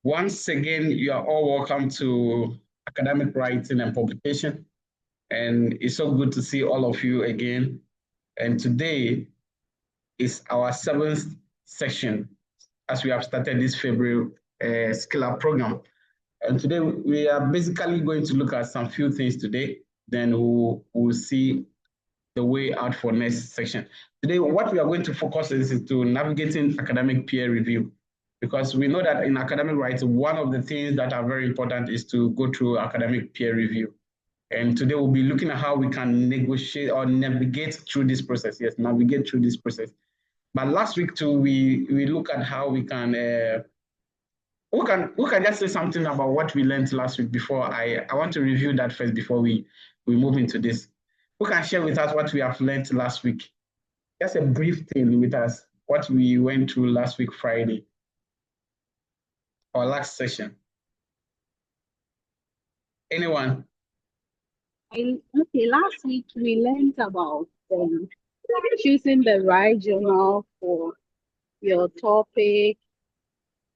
Once again, you are all welcome to Academic Writing and Publication. And it's so good to see all of you again. And today is our 7th session as we have started this February Skill Up program. And today we are basically going to look at some few things today. Then we'll see the way out for next section. Today, what we are going to focus on is to navigating academic peer review, because we know that in academic writing, one of the things that are very important is to go through academic peer review. And today we'll be looking at how we can negotiate or navigate through this process. Yes, navigate through this process. But last week too, we look at how we can who can just say something about what we learned last week before I want to review that first before we move into this. Who can share with us what we have learned last week? Just a brief thing with us, what we went through last week, Friday, or last session. Anyone? Okay, last week we learned about choosing the right journal for your topic,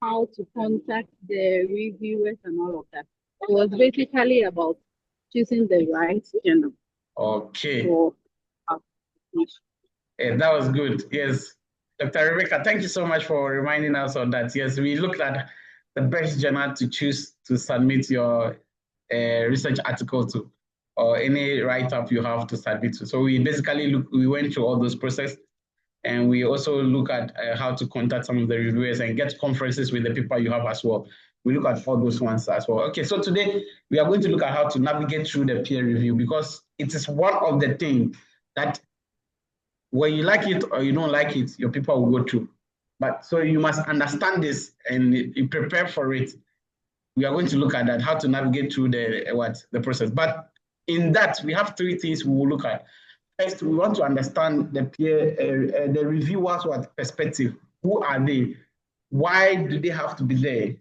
how to contact the reviewers and all of that. It was basically about choosing the right journal. Okay. That was good. Yes. Dr. Rebecca, thank you so much for reminding us of that. Yes, we looked at the best journal to choose to submit your research article to, or any write-up you have to submit to. So we basically we went through all those processes, and we also look at how to contact some of the reviewers and get conferences with the people you have as well. We look at all those ones as well. Okay, so today we are going to look at how to navigate through the peer review, because it is one of the things that when you like it or you don't like it, your people will go through. But so you must understand this and you prepare for it. We are going to look at that, how to navigate through the process. But in that, we have 3 things we will look at. First, we want to understand the peer, the reviewers' perspective. Who are they? Why do they have to be there?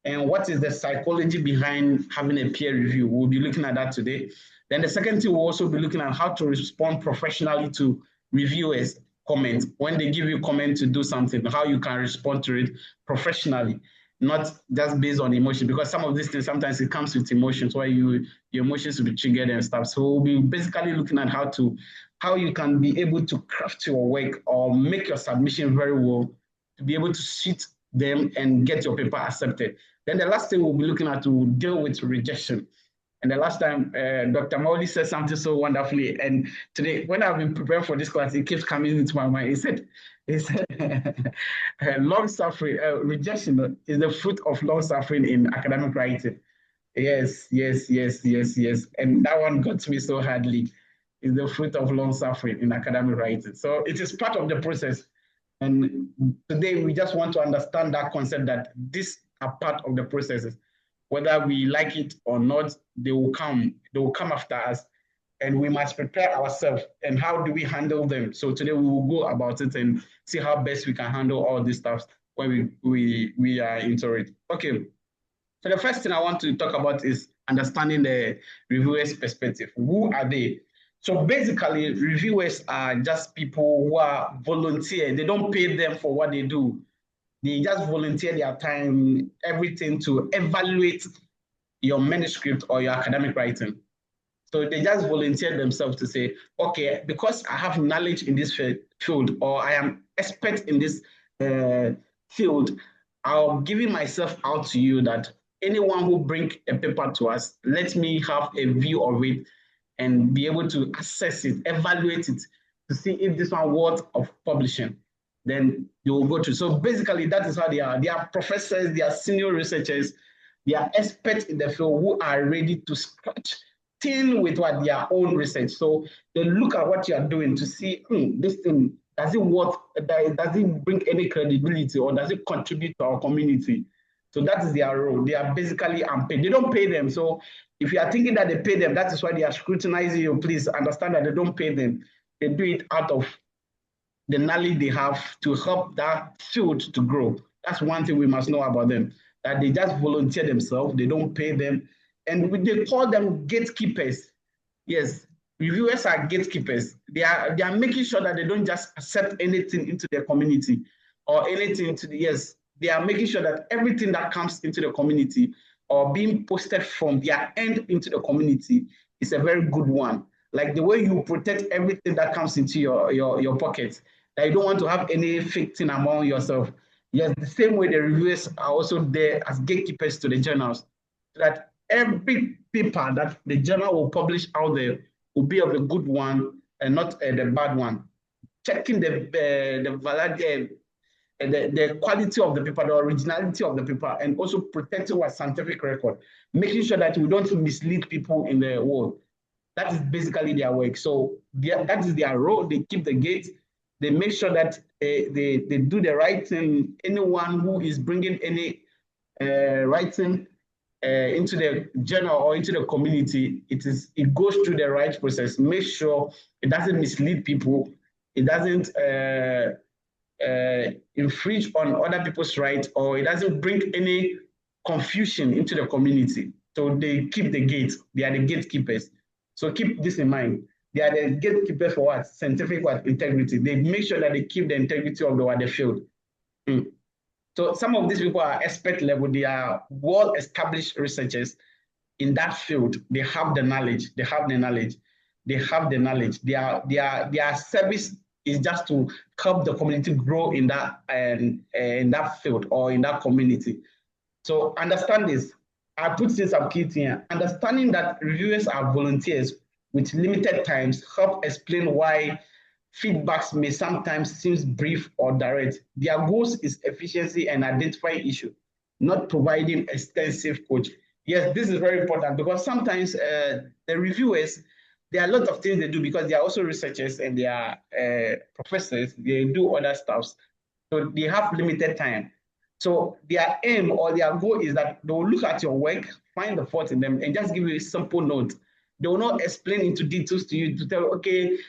And what is the psychology behind having a peer review? We'll be looking at that today. Then the second thing, we'll also be looking at how to respond professionally to reviewers' comments. When they give you comment to do something, how you can respond to it professionally, not just based on emotion, because some of these things, sometimes it comes with emotions where your emotions will be triggered and stuff. So we'll be basically looking at how you can be able to craft your work or make your submission very well to be able to suit them and get your paper accepted. Then the last thing we'll be looking at to deal with rejection. And the last time, Dr. Mauli said something so wonderfully. And today, when I've been preparing for this class, it keeps coming into my mind. He said long suffering, rejection is the fruit of long suffering in academic writing. Yes. And that one got me so hardly. Is the fruit of long suffering in academic writing. So it is part of the process. And today, we just want to understand that concept that these are part of the processes. Whether we like it or not, they will come after us, and we must prepare ourselves. And how do we handle them? So today we will go about it and see how best we can handle all this stuff when we are into it. Okay. So the first thing I want to talk about is understanding the reviewer's perspective. Who are they? So basically, reviewers are just people who are volunteer. They don't pay them for what they do. They just volunteer their time, everything to evaluate your manuscript or your academic writing. So they just volunteer themselves to say, okay, because I have knowledge in this field, or I am expert in this field, I'll give myself out to you that anyone who bring a paper to us, let me have a view of it and be able to assess it, evaluate it, to see if this one worth of publishing. Then you will go to. So basically, that is how they are. They are professors, they are senior researchers, they are experts in the field who are ready to scratch tin with what their own research. So they look at what you are doing to see, this thing, does it bring any credibility, or does it contribute to our community? So that is their role. They are basically unpaid. They don't pay them. So if you are thinking that they pay them, that is why they are scrutinizing you. Please understand that they don't pay them. They do it out of the knowledge they have to help that field to grow. That's one thing we must know about them, that they just volunteer themselves, they don't pay them, and they call them gatekeepers. Yes, reviewers are gatekeepers. They are making sure that they don't just accept anything into their community or anything into the, yes, they are making sure that everything that comes into the community or being posted from their end into the community is a very good one. Like the way you protect everything that comes into your pocket, that you don't want to have any fake thing among yourself. Yes, the same way the reviewers are also there as gatekeepers to the journals, so that every paper that the journal will publish out there will be of a good one and not the bad one. Checking the validity, the quality of the paper, the originality of the paper, and also protecting our scientific record, making sure that we don't mislead people in the world. That is basically their work. So that is their role. They keep the gate. They make sure that they do the right thing. Anyone who is bringing any writing into the journal or into the community, it goes through the right process. Make sure it doesn't mislead people. It doesn't infringe on other people's rights, or it doesn't bring any confusion into the community. So they keep the gate. They are the gatekeepers. So keep this in mind. They are the gatekeepers for what? Scientific what? Integrity. They make sure that they keep the integrity of the field. So some of these people are expert level. They are well-established researchers in that field. They have the knowledge. They have the knowledge. They have the knowledge. Their service is just to help the community grow in that field or in that community. So understand this. I put this up here. Understanding that reviewers are volunteers with limited times help explain why feedbacks may sometimes seem brief or direct. Their goals is efficiency and identifying issue, not providing extensive coaching. Yes, this is very important because sometimes the reviewers, there are a lot of things they do because they are also researchers and they are professors. They do other stuff. So they have limited time. So their aim or their goal is that they will look at your work, find the fault in them, and just give you a simple note. They will not explain into details to you to tell, okay,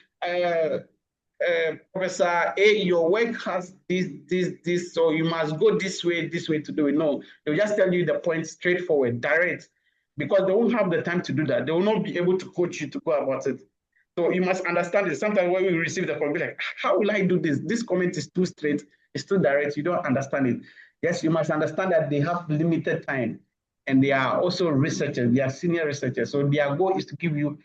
Professor A, your work has this, so you must go this way to do it. No, they'll just tell you the point straightforward, direct, because they won't have the time to do that. They will not be able to coach you to go about it. So you must understand it. Sometimes when we receive the comment, like, how will I do this? This comment is too straight, it's too direct, you don't understand it. Yes, you must understand that they have limited time and they are also researchers, they are senior researchers. So their goal is to give you,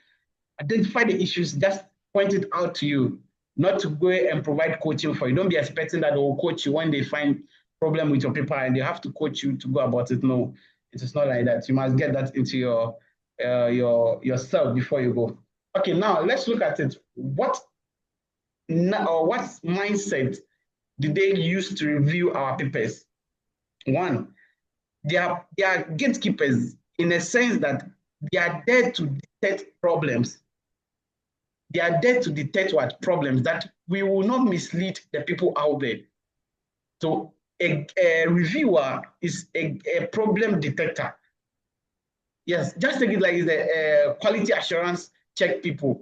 identify the issues, just point it out to you, not to go and provide coaching for you. Don't be expecting that they will coach you when they find problem with your paper and they have to coach you to go about it. No, it is not like that. You must get that into yourself before you go. Okay, now let's look at it. What mindset did they use to review our papers? One, they are gatekeepers in a sense that they are there to detect problems. They are there to detect what problems that we will not mislead the people out there. So a reviewer is a problem detector. Yes, just take it like the quality assurance check people.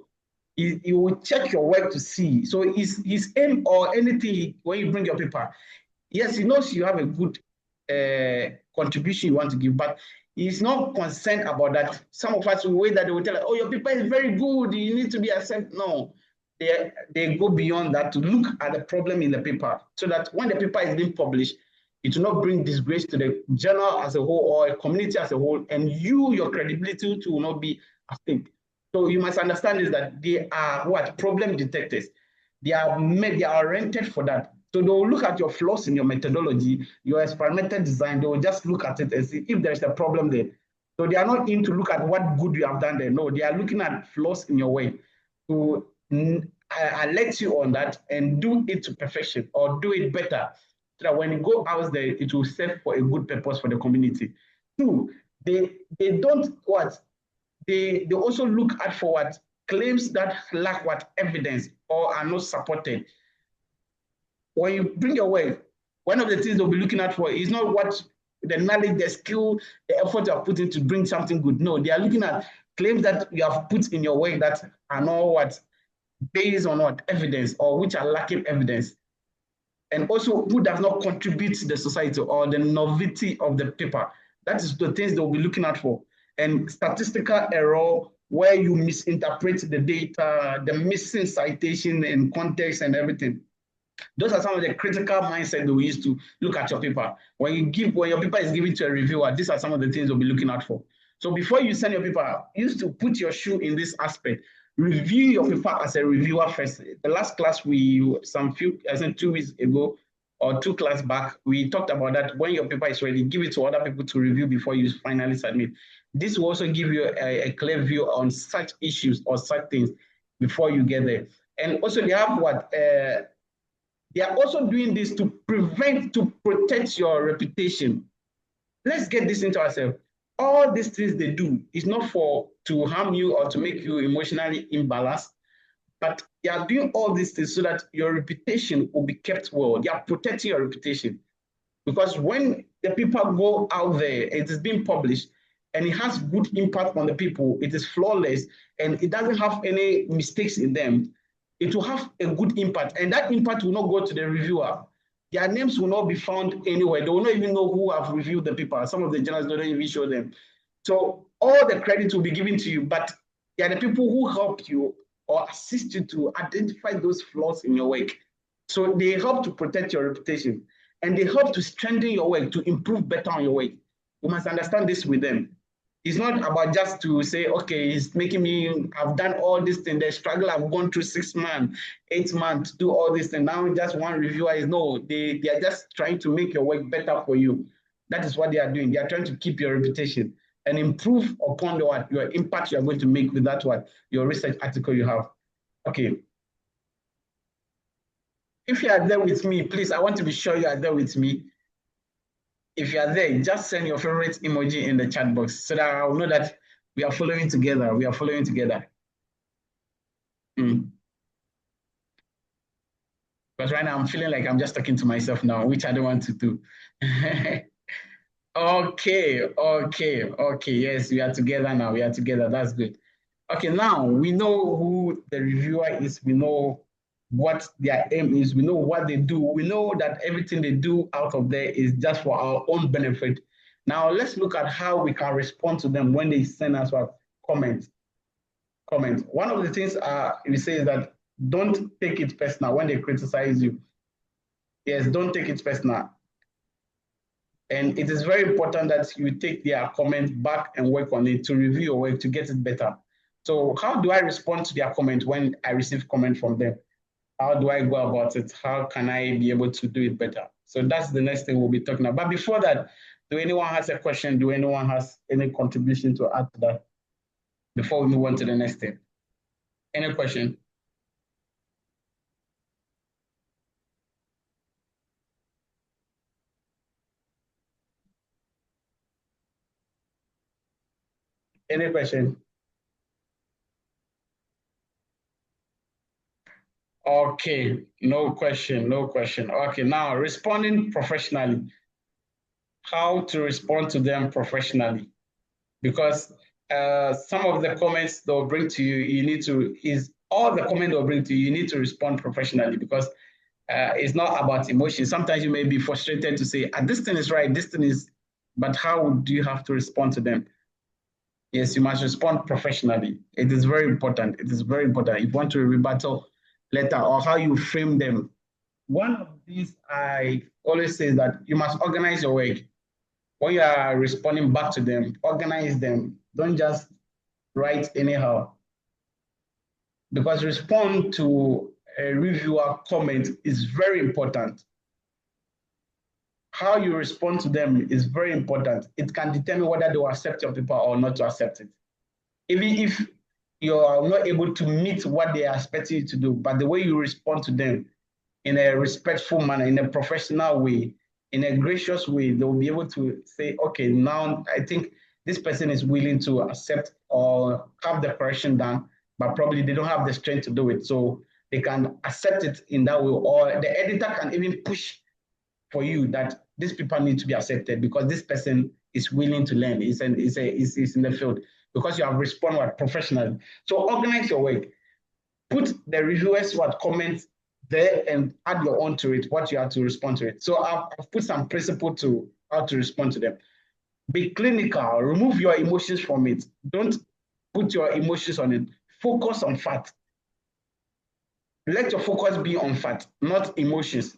He will check your work to see. So his aim or anything when you bring your paper, yes, he knows you have a good contribution you want to give, but he's not concerned about that. Some of us will wait that they will tell us, oh, your paper is very good, you need to be accepted. No, they go beyond that to look at the problem in the paper so that when the paper is being published, it will not bring disgrace to the journal as a whole or a community as a whole, and your credibility will not be at stake. So you must understand is that they are what? Problem detectors. They are oriented for that. So they will look at your flaws in your methodology, your experimental design. They will just look at it and see if there's a problem there. So they are not in to look at what good you have done there. No, they are looking at flaws in your way to alert you on that and do it to perfection or do it better. So that when you go out there, it will serve for a good purpose for the community. Two, they don't what? They also look at for what? Claims that lack what? Evidence or are not supported. When you bring your work, one of the things they'll be looking at for is not what the knowledge, the skill, the effort you have put in to bring something good. No, they are looking at claims that you have put in your work that are not what? Based on what? Evidence or which are lacking evidence. And also who does not contribute to the society or the novelty of the paper. That is the things they'll be looking out for. And statistical error where you misinterpret the data, the missing citation and context and everything. Those are some of the critical mindset that we use to look at your paper. When your paper is given to a reviewer, these are some of the things we'll be looking out for. So before you send your paper, use to put your shoe in this aspect. Review your paper as a reviewer first. The last class I think 2 weeks ago or 2 class back, we talked about that. When your paper is ready, give it to other people to review before you finally submit. This will also give you a clear view on such issues or such things before you get there. And also they have what they are also doing this to protect your reputation. Let's get this into ourselves. All these things they do is not to harm you or to make you emotionally imbalanced, but they are doing all these things so that your reputation will be kept well. They are protecting your reputation. Because when the people go out there, it is being published and it has good impact on the people, it is flawless and it doesn't have any mistakes in them, it will have a good impact. And that impact will not go to the reviewer. Their names will not be found anywhere. They will not even know who have reviewed the paper. Some of the journals don't even show them. So all the credit will be given to you, but they are the people who help you or assist you to identify those flaws in your work. So they help to protect your reputation and they help to strengthen your work, to improve better on your work. You must understand this with them. It's not about just to say, okay, it's making me, I've done all this thing, the struggle I've gone through 6 months, 8 months to do all this, and now just one reviewer is, no, they are just trying to make your work better for you. That is what they are doing. They are trying to keep your reputation and improve upon your impact you are going to make with that your research article you have. Okay. If you are there with me, please, I want to be sure you are there with me. If you are there, just send your favorite emoji in the chat box so that I'll know that we are following together. We are following together. Because right now I'm feeling like I'm just talking to myself now, which I don't want to do. Okay. Yes, we are together now. We are together. That's good. Okay, now we know who the reviewer is. We know what their aim is. We know what they do. We know that everything they do out of there is just for our own benefit. Now let's look at how we can respond to them when they send us a comment. One of the things we say is that don't take it personal when they criticize you. Yes, don't take it personal. And it is very important that you take their comment back and work on it to review your work to get it better. So how do I respond to their comment when I receive comment from them? How do I go about it? How can I be able to do it better? So that's the next thing we'll be talking about. But before that, do anyone has a question? Do anyone has any contribution to add to that before we move on to the next step? Any question? Any question? Okay, no question. Okay, now responding professionally. How to respond to them professionally? Because some of the comments they'll bring to you, you need to respond professionally because it's not about emotion. Sometimes you may be frustrated to say, this thing is right, this thing is, but how do you have to respond to them? Yes, you must respond professionally. It is very important. If you want to rebuttal letter or how you frame them. One of these I always say that you must organize your work. When you are responding back to them, organize them. Don't just write anyhow. Because respond to a reviewer comment is very important. How you respond to them is very important. It can determine whether they will accept your paper or not to accept it. Even if you are not able to meet what they are expecting you to do, but the way you respond to them in a respectful manner, in a professional way, in a gracious way, they will be able to say, okay, now I think this person is willing to accept or have the correction done, but probably they don't have the strength to do it. So they can accept it in that way, or the editor can even push for you that this paper needs to be accepted because this person is willing to learn, is in the field, because you have responded professionally. So organize your work. Put the reviewers what comments there and add your own to it, what you have to respond to it. So I've put some principle to how to respond to them. Be clinical, remove your emotions from it. Don't put your emotions on it. Focus on fact. Let your focus be on fact, not emotions,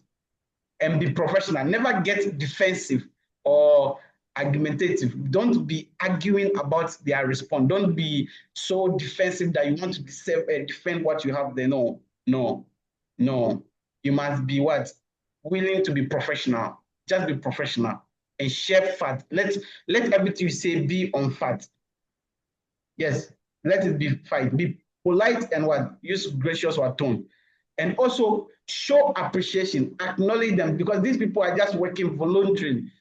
and be professional. Never get defensive or argumentative. Don't be arguing about their response. Don't be so defensive that you want to defend what you have there. No, no, no. You must be what? Willing to be professional. Just be professional and share fact. Let everything you say be on fact. Yes, let it be fact. Be polite and what? Use gracious or tone. And also show appreciation, acknowledge them, because these people are just working voluntarily.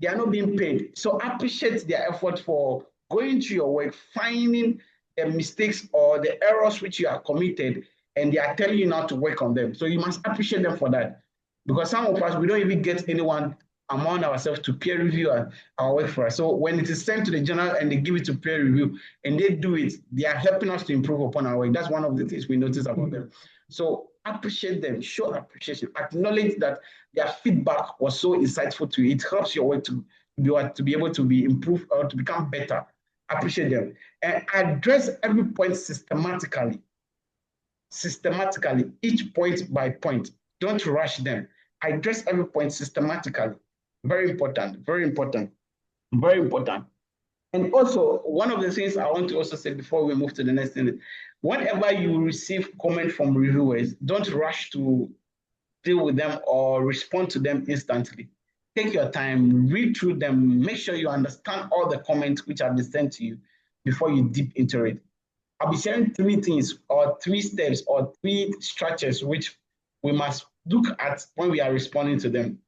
They are not being paid. So appreciate their effort for going to your work, finding the mistakes or the errors which you are committed, and they are telling you not to work on them. So you must appreciate them for that. Because some of us, we don't even get anyone among ourselves to peer review our work for us. So when it is sent to the journal and they give it to peer review and they do it, they are helping us to improve upon our work. That's one of the things we notice about them. So appreciate them, show appreciation, acknowledge that their feedback was so insightful to you. It helps your work to be able to be improved or to become better. Appreciate them and address every point systematically, each point by point. Don't rush them. Address every point systematically. Very important, very important, very important. And also, one of the things I want to also say before we move to the next thing, whenever you receive comment from reviewers, don't rush to deal with them or respond to them instantly. Take your time, read through them, make sure you understand all the comments which have been sent to you before you dip into it. I'll be sharing 3 things or 3 steps or 3 structures which we must look at when we are responding to them.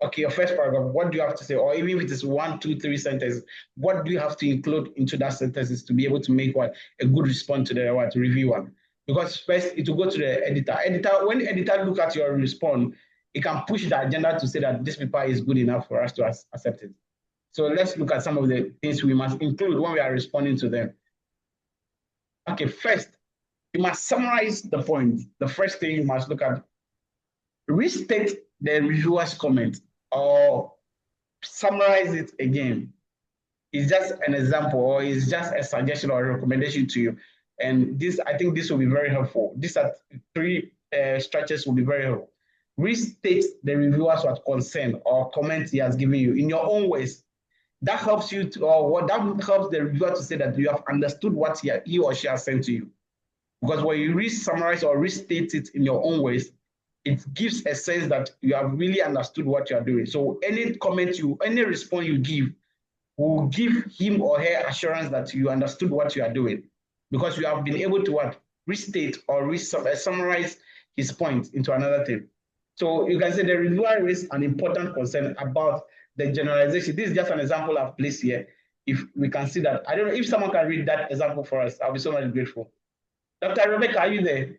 Okay, your first paragraph, what do you have to say? Or even if it is 1, 2, 3 sentences, what do you have to include into that sentences to be able to make what a good response to the reviewer? Because first it will go to the editor. When the editor look at your response, it can push the agenda to say that this paper is good enough for us to accept it. So let's look at some of the things we must include when we are responding to them. Okay, first, you must summarize the point. The first thing you must look at, restate the reviewer's comment or summarize it again. It's just an example or it's just a suggestion or a recommendation to you. And this, I think this will be very helpful. These are 3 structures will be very helpful. Restate the reviewer's concern or comment he has given you in your own ways. That helps you to, or what that helps the reviewer to say that you have understood what he or she has sent to you. Because when you re-summarize or restate it in your own ways, it gives a sense that you have really understood what you are doing. So any comment any response you give will give him or her assurance that you understood what you are doing, because you have been able to what? Restate or summarize his point into another thing. So you can say the reviewer raised an important concern about the generalization. This is just an example I've placed here. If we can see that, I don't know if someone can read that example for us, I'll be so much grateful. Dr. Rebecca, are you there?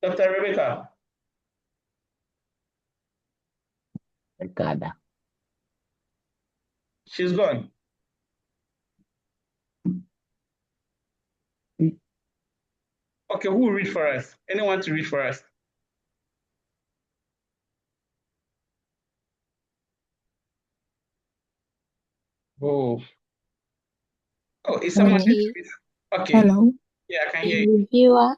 Dr. Rebecca? Ricardo. She's gone. Okay, who will read for us? Anyone to read for us? Oh, is someone Okay. okay? Hello. Yeah, I can The hear you. reviewer.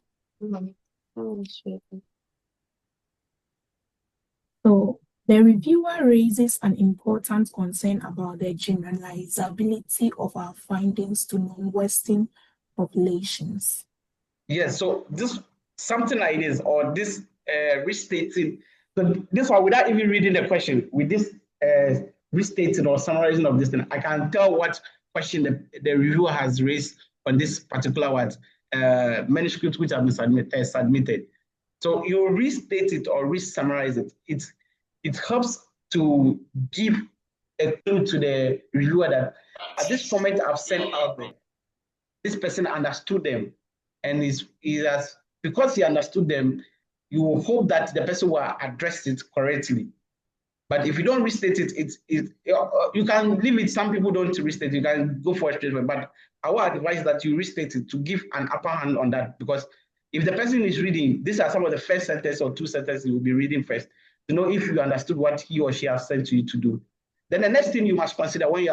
So the reviewer raises an important concern about the generalizability of our findings to non-Western populations. Yes, so this something like this, or this restating. So this one, without even reading the question, with this restating or summarizing of this thing, I can tell what question the reviewer has raised on this particular one, manuscript which have been submitted. So you restate it or re-summarize it. It helps to give a clue to the reviewer that at this comment I've sent out there, this person understood them, and because he understood them, you will hope that the person will address it correctly. But if you don't restate it, you can leave it. Some people don't restate. You can go for a straight. But our advice is that you restate it to give an upper hand on that, because if the person is reading, these are some of the first sentence or 2 sentences you will be reading first to know if you understood what he or she has sent to you to do. Then the next thing you must consider when you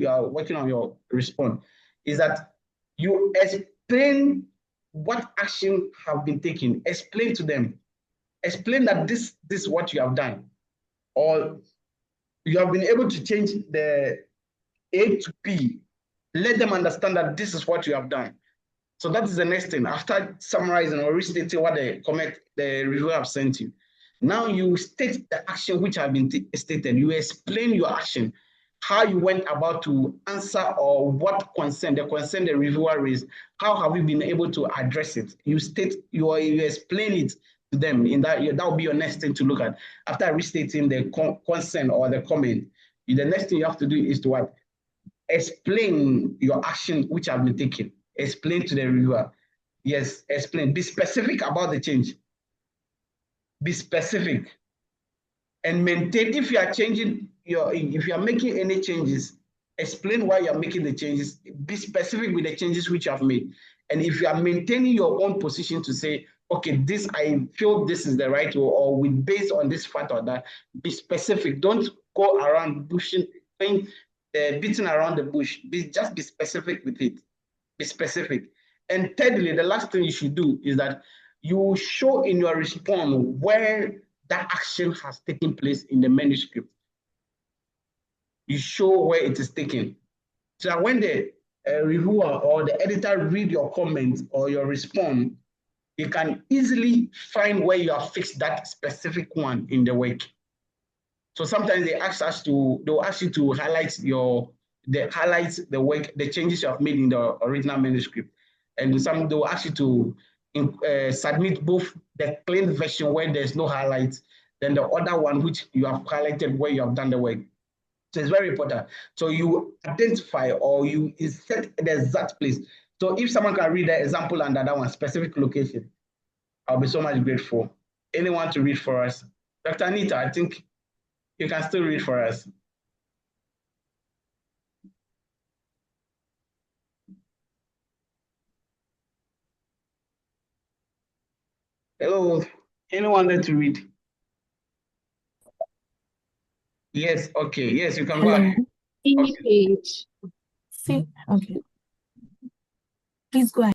are working on your response is that you explain what action have been taken. Explain to them. Explain that this is what you have done, or you have been able to change the A to P. Let them understand that this is what you have done. So that is the next thing. After summarizing or restating what the reviewer have sent you, now you state the action which have been stated. You explain your action, how you went about to answer or what concern the reviewer raised. How have you been able to address it? You state, you explain it to them. In that will be your next thing to look at. After restating the concern or the comment, the next thing you have to do is to what? Explain your action which have been taken. Explain to the reviewer. Yes, explain. Be specific about the change. Be specific. And maintain, if you are changing if you are making any changes, explain why you are making the changes. Be specific with the changes which you have made. And if you are maintaining your own position to say, okay, this, I feel this is the right way, or with based on this fact or that, be specific. Don't go around beating around the bush. Just be specific with it. Be specific. And thirdly, the last thing you should do is that you show in your response where that action has taken place in the manuscript. You show where it is taken. So that when the reviewer or the editor read your comment or your response, you can easily find where you have fixed that specific one in the work. So sometimes they'll ask you to highlight the work, the changes you have made in the original manuscript. And some they'll ask you to submit both the clean version where there's no highlights, then the other one which you have highlighted where you have done the work. So it's very important. So you identify or you set the exact place. So if someone can read the example under that one, specific location, I'll be so much grateful. Anyone to read for us? Dr. Anita, I think you can still read for us. Hello, anyone there to read? Yes, okay, yes, you can go ahead. Any page. See, okay. Please go ahead.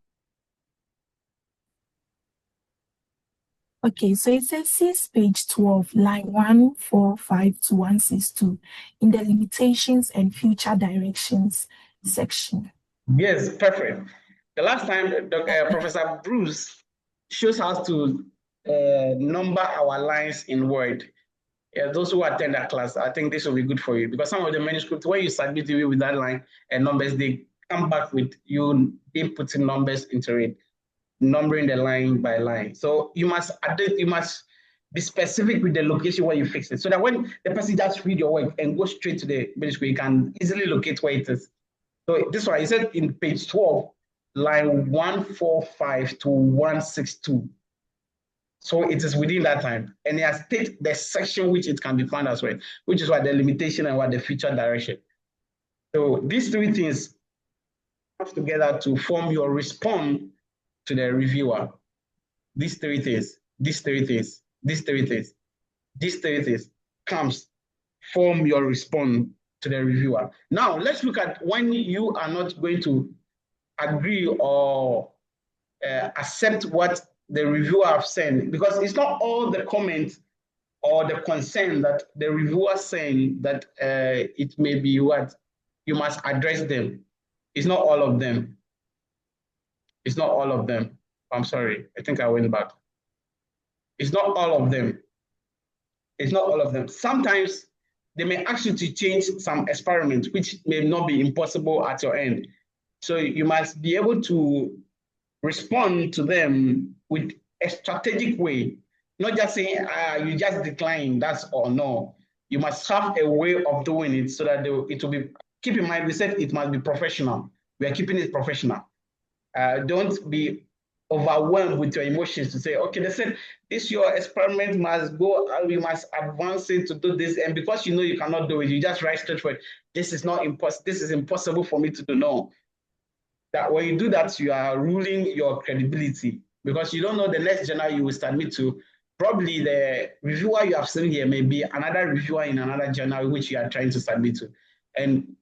Okay, so it says, see page 12, line 145 to 162 in the limitations and future directions section. Yes, perfect. The last time Professor Bruce shows us to number our lines in Word. Yeah, those who attend that class, I think this will be good for you, because some of the manuscripts, when you submit it with that line and numbers, they come back with you inputting numbers into it, numbering the line by line. So you must be specific with the location where you fix it, so that when the person just read your work and go straight to the manuscript, you can easily locate where it is. So this one, he said in page 12, line 145 to 162. So it is within that time. And he has stated the section which it can be found as well, which is what the limitation and what the future direction. So these three things come together to form your response to the reviewer. These three things comes form your response to the reviewer. Now let's look at when you are not going to agree or accept what the reviewer have sent, because it's not all the comments or the concern that the reviewer saying that it may be what you must address them. It's not all of them. It's not all of them. I'm sorry, I think I went back. It's not all of them. It's not all of them. Sometimes they may ask you to change some experiments, which may not be impossible at your end. So you must be able to respond to them with a strategic way, not just saying, you just decline, that's all. No, you must have a way of doing it so that it will be, keep in mind, we said it must be professional. We are keeping it professional. Don't be overwhelmed with your emotions to say, okay, they said this your experiment must go, we must advance it to do this, and because you know you cannot do it, you just write straight for it. This is not impossible. This is impossible for me to do. No, that when you do that, you are ruling your credibility, because you don't know the next journal you will submit to probably the reviewer you have seen here may be another reviewer in another journal which you are trying to submit to. And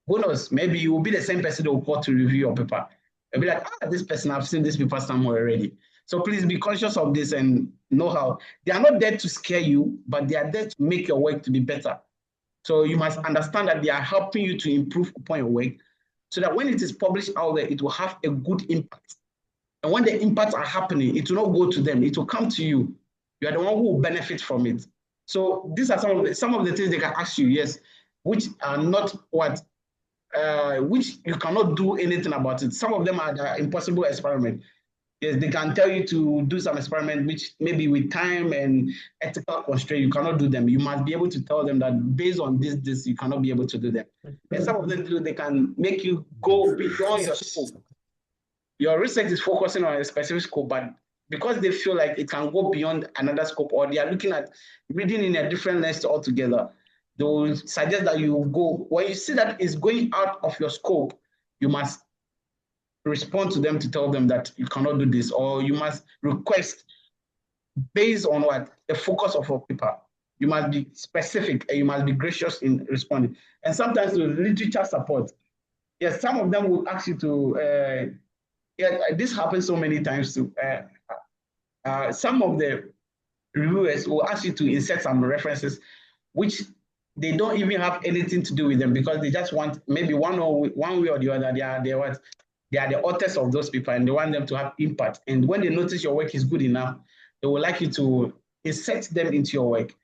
who knows, maybe you will be the same person that will call to review your paper. They'll be like, this person, I've seen this paper somewhere already. So please be conscious of this and know how. They are not there to scare you, but they are there to make your work to be better. So you must understand that they are helping you to improve upon your work so that when it is published out there, it will have a good impact. And when the impacts are happening, it will not go to them, it will come to you. You are the one who will benefit from it. So these are some of the things they can ask you, yes, which are not which you cannot do anything about it. Some of them are the impossible experiment. Yes, they can tell you to do some experiment, which maybe with time and ethical constraint, you cannot do them. You must be able to tell them that based on this, you cannot be able to do them. And some of them do, they can make you go beyond your scope. Your research is focusing on a specific scope, but because they feel like it can go beyond another scope, or they are looking at reading in a different lens altogether, they will suggest that you go. When you see that it's going out of your scope, you must respond to them to tell them that you cannot do this, or you must request based on what? The focus of your paper. You must be specific and you must be gracious in responding. And sometimes the literature support. Yes, some of them will ask you to, this happens so many times too. Some of the reviewers will ask you to insert some references which they don't even have anything to do with them, because they just want maybe one way or the other, they are the authors of those people and they want them to have impact. And when they notice your work is good enough, they would like you to insert them into your work.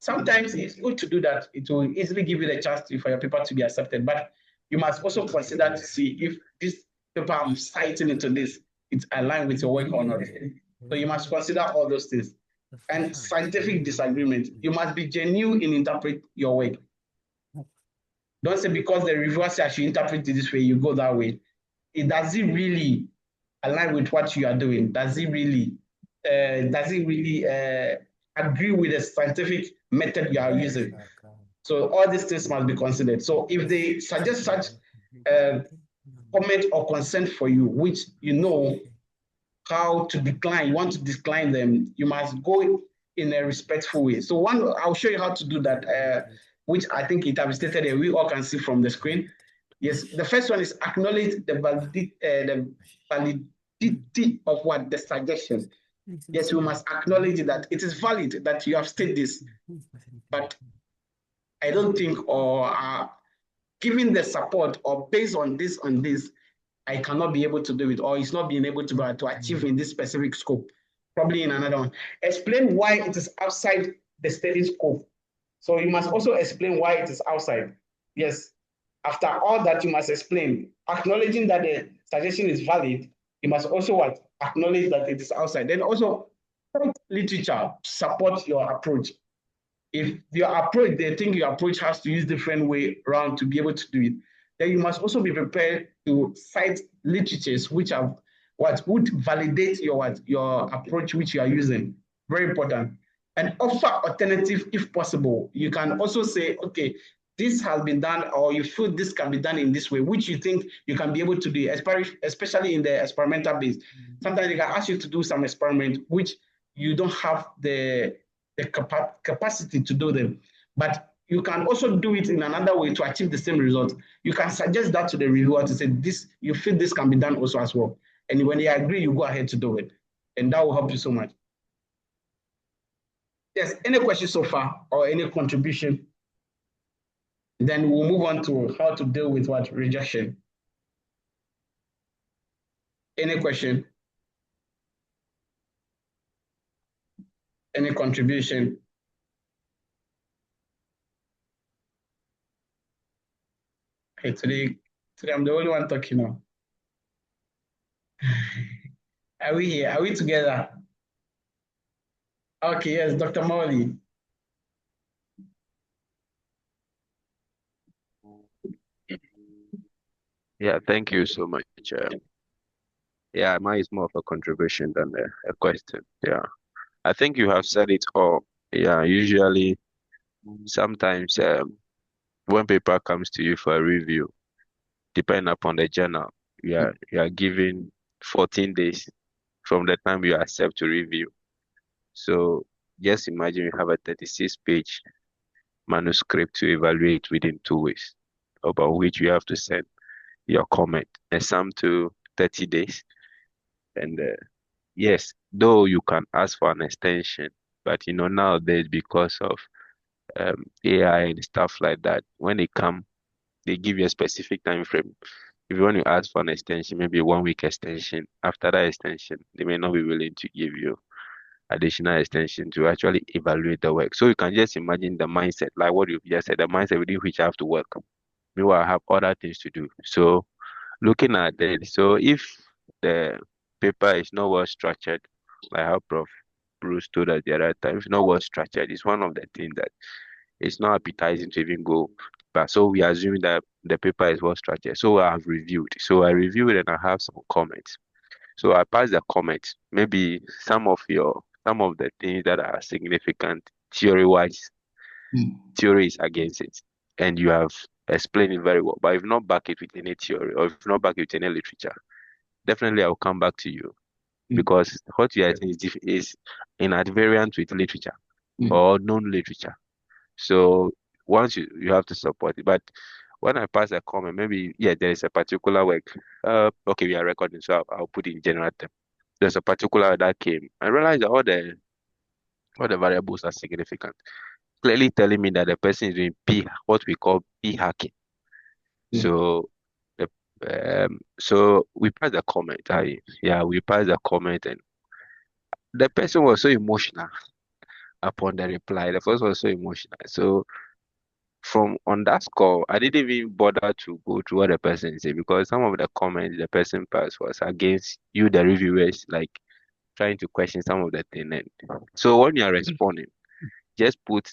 Sometimes it's good to do that. It will easily give you the chance for your paper to be accepted, but you must also consider to see if this paper I'm citing into this, it's aligned with your work or not. So you must consider all those things. And scientific disagreement, you must be genuine in interpret your work. Don't say because the reviewer says I should interpret it this way, you go that way. Does it really align with what you are doing? Does it really agree with the scientific method you are using? So all these things must be considered. So if they suggest such comment or consent for you, which you know how to decline, you want to decline them, you must go in a respectful way. So I'll show you how to do that, which I think it has stated and we all can see from the screen. Yes, the first one is acknowledge the validity of what? The suggestion. Yes, we must acknowledge that it is valid that you have stated this, but I don't think, or given the support, or based on this, I cannot be able to do it, or it's not being able to achieve in this specific scope, probably in another one. Explain why it is outside the study scope. So you must also explain why it is outside. Yes, after all that, you must explain, acknowledging that the suggestion is valid, you must also what? Acknowledge that it is outside. Then also literature support your approach. If your approach, they think your approach has to use different way around to be able to do it, then you must also be prepared to cite literatures which have would validate your approach which you are using. Very important. And offer alternative if possible. You can also say, okay, this has been done, or you feel this can be done in this way, which you think you can be able to do, especially in the experimental base. Sometimes they can ask you to do some experiment which you don't have the capacity to do them. But you can also do it in another way to achieve the same result. You can suggest that to the reviewer to say, this, you feel this can be done also as well. And when they agree, you go ahead to do it. And that will help you so much. Yes, any questions so far or any contribution? Then we'll move on to how to deal with what? Rejection. Any question? Any contribution? Okay, today I'm the only one talking now. Are we here? Are we together? Okay, yes, Dr. Morley. Yeah, thank you so much. Yeah, mine is more of a contribution than a question. Yeah, I think you have said it all. Yeah, usually, sometimes when paper comes to you for a review, depending upon the journal, you are given 14 days from the time you accept to review. So just imagine you have a 36-page manuscript to evaluate within 2 weeks, about which you have to send your comment, and some to 30 days. And yes, though you can ask for an extension, but nowadays because of AI and stuff like that, when they come, they give you a specific time frame. If you want to ask for an extension, maybe a 1 week extension, after that extension, they may not be willing to give you additional extension to actually evaluate the work. So you can just imagine the mindset, like what you've just said, the mindset within which I have to work. Meanwhile, I have other things to do. So looking at that, so if the paper is not well structured, like how Prof. Bruce told us the other time, it's not well structured. It's one of the things that it's not appetizing to even go. But so we assume that the paper is well structured. So I have reviewed. So I reviewed and I have some comments. So I pass the comments. Maybe some of the things that are significant theory-wise, theory is against it, and you have explained it very well. But if not back it with any theory or if not back it with any literature, definitely I will come back to you because what you are saying is in invariant with literature or non-literature. So once you have to support it. But when I pass a comment, maybe there is a particular work. Okay, we are recording, so I'll put it in general term. There's a particular that came. I realized that all the variables are significant, clearly telling me that the person is doing what we call p hacking. So so we passed the comment. We passed the comment, and the person was so emotional upon the reply. The first was so emotional. So from on that score, I didn't even bother to go through what the person said because some of the comments the person passed was against you, the reviewers, like trying to question some of the thing. And so when you are responding, just put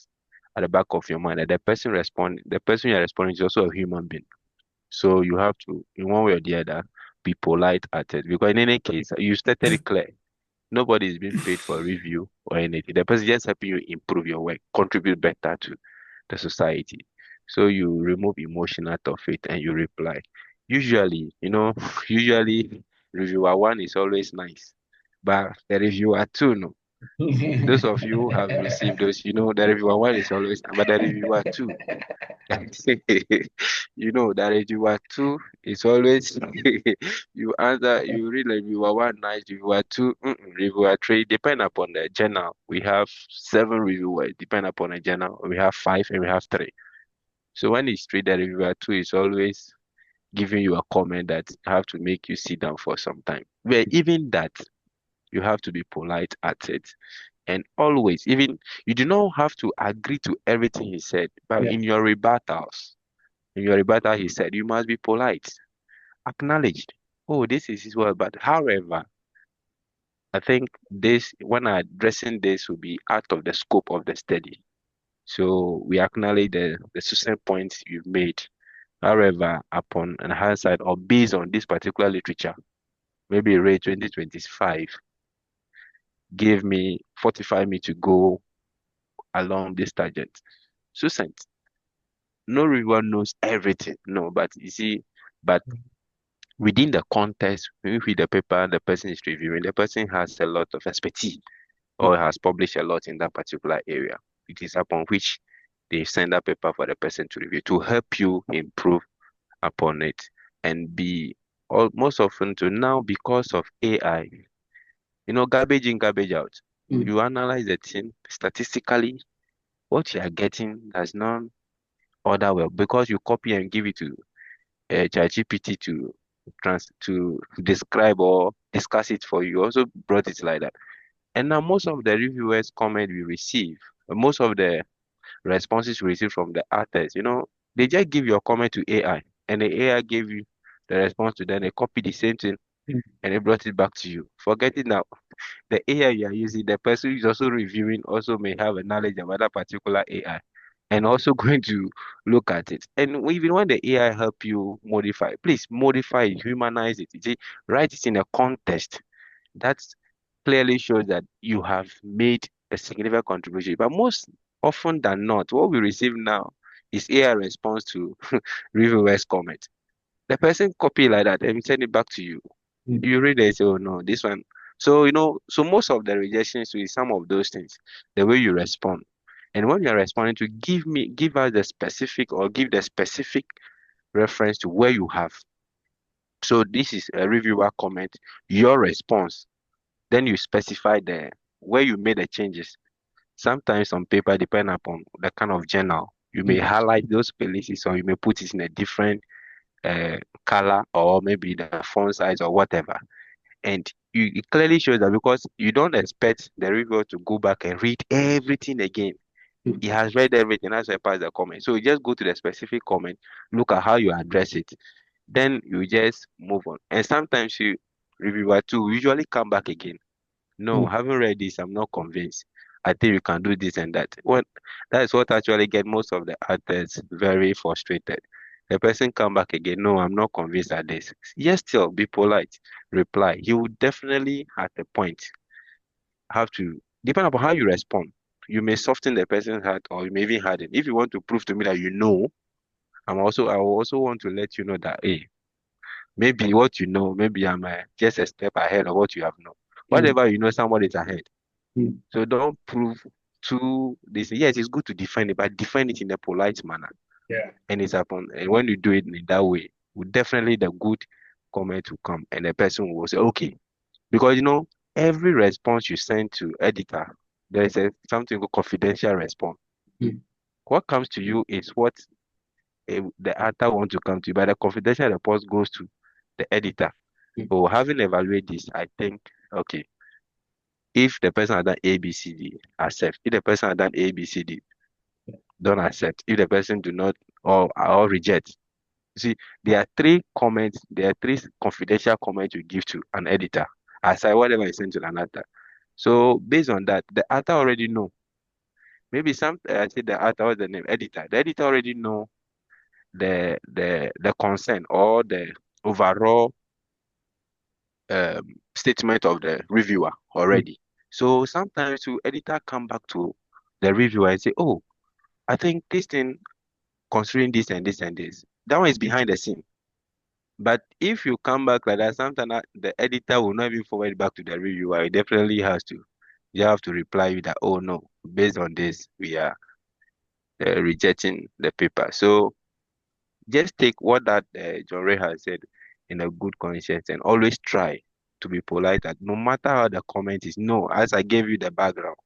at the back of your mind that the person you are responding is also a human being. So you have to, in one way or the other, be polite at it. Because in any case, you stated it clear. Nobody is being paid for review or anything. The person just helping you improve your work, contribute better to the society. So you remove emotion out of it and you reply. Usually, usually reviewer one is always nice, but the reviewer two, no. Those of you who have received those, the reviewer one is always, but the reviewer two, that reviewer two is always, you read reviewer one nice, reviewer two, reviewer three, depend upon the journal. We have 7 reviewers, depend upon the journal. We have 5 and we have 3. So when it's three, the reviewer two is always giving you a comment that have to make you sit down for some time. But even that, you have to be polite at it. And always, even you do not have to agree to everything he said, but in your rebuttal, he said, you must be polite, acknowledged. Oh, this is his word. But however, I think when addressing this will be out of the scope of the study. So we acknowledge the succinct points you've made. However, upon an hindsight or based on this particular literature, maybe Ray 2025 gave me 45 me to go along this tangent. Succinct. No everyone knows everything. No, but you see, within the context, when you read the paper, the person is reviewing, the person has a lot of expertise or has published a lot in that particular area. It is upon which they send that paper for the person to review to help you improve upon it and be most often to now because of AI, garbage in, garbage out. You analyze the thing statistically, what you are getting does not order well because you copy and give it to ChatGPT to describe or discuss it for you. Also brought it like that. And now most of the reviewers' comment we receive, most of the responses we receive from the authors, they just give your comment to AI, and the AI gave you the response to them. They copy the same thing, and they brought it back to you. Forgetting that the AI you are using, the person who is also reviewing also may have a knowledge about that particular AI, and also going to look at it. And even when the AI help you modify, please modify it, humanize it. You see, write it in a context that clearly shows that you have made a significant contribution. But most often than not, what we receive now is AI response to reviewers' comment. The person copy like that and send it back to you. You read it and say, oh no, this one So, so most of the rejections is some of those things, the way you respond. And when you're responding to give us the specific or give the specific reference to where you have. So this is a reviewer comment, your response. Then you specify the where you made the changes. Sometimes on paper, depending upon the kind of journal, you may highlight those places or you may put it in a different color or maybe the font size or whatever. And it clearly shows that because you don't expect the reviewer to go back and read everything again. He has read everything, that's why I pass the comment. So you just go to the specific comment, look at how you address it. Then you just move on. And sometimes reviewer too usually come back again. No, haven't read this, I'm not convinced. I think you can do this and that. That is what actually get most of the authors very frustrated. The person come back again. No, I'm not convinced at this. Yes, still be polite. Reply. He will definitely at the point have to depend upon how you respond. You may soften the person's heart or you may even harden. If you want to prove to me that you know, I will also want to let you know that maybe what you know, maybe I'm just a step ahead of what you have known. Whatever you know, somebody is ahead. So don't prove to this. Yes, it's good to defend it, but defend it in a polite manner. Yeah. And and when you do it in that way, definitely the good comment will come and the person will say, okay. Because every response you send to editor, there is something called confidential response. What comes to you is what the author wants to come to you, but the confidential response goes to the editor. So having evaluated this, I think, okay, if the person has done A, B, C, D, accept. If the person has done A, B, C, D, don't accept. If the person do not or reject. You see, there are three confidential comments you give to an editor, aside whatever you send to an author. So based on that, the author already know. Maybe I say the author or the name editor. The editor already know the concern or the overall statement of the reviewer already. So sometimes the editor come back to the reviewer and say, oh, I think this thing, considering this and this and this, that one is behind the scene. But if you come back like that, sometimes the editor will not even forward back to the reviewer. It definitely has to. You have to reply with that, oh no, based on this, we are rejecting the paper. So just take what that John Ray has said in a good conscience and always try to be polite. That no matter how the comment is, no, as I gave you the background,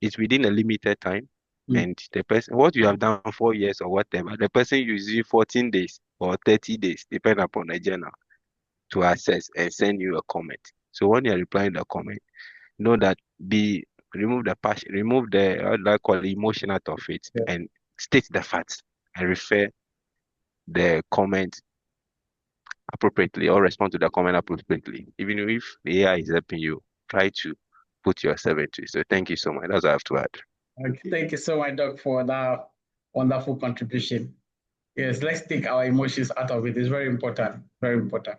it's within a limited time. And the person, what you have done 4 years or whatever, the person uses 14 days or 30 days, depending upon the journal, to assess and send you a comment. So when you're replying the comment, know that remove the passion, remove the what I call emotion out of it, and state the facts and refer the comment appropriately or respond to the comment appropriately. Even if the AI is helping you, try to put yourself into it. So thank you so much. That's what I have to add. Okay, thank you so much, Doc, for that wonderful contribution. Yes, let's take our emotions out of it. It's very important. Very important.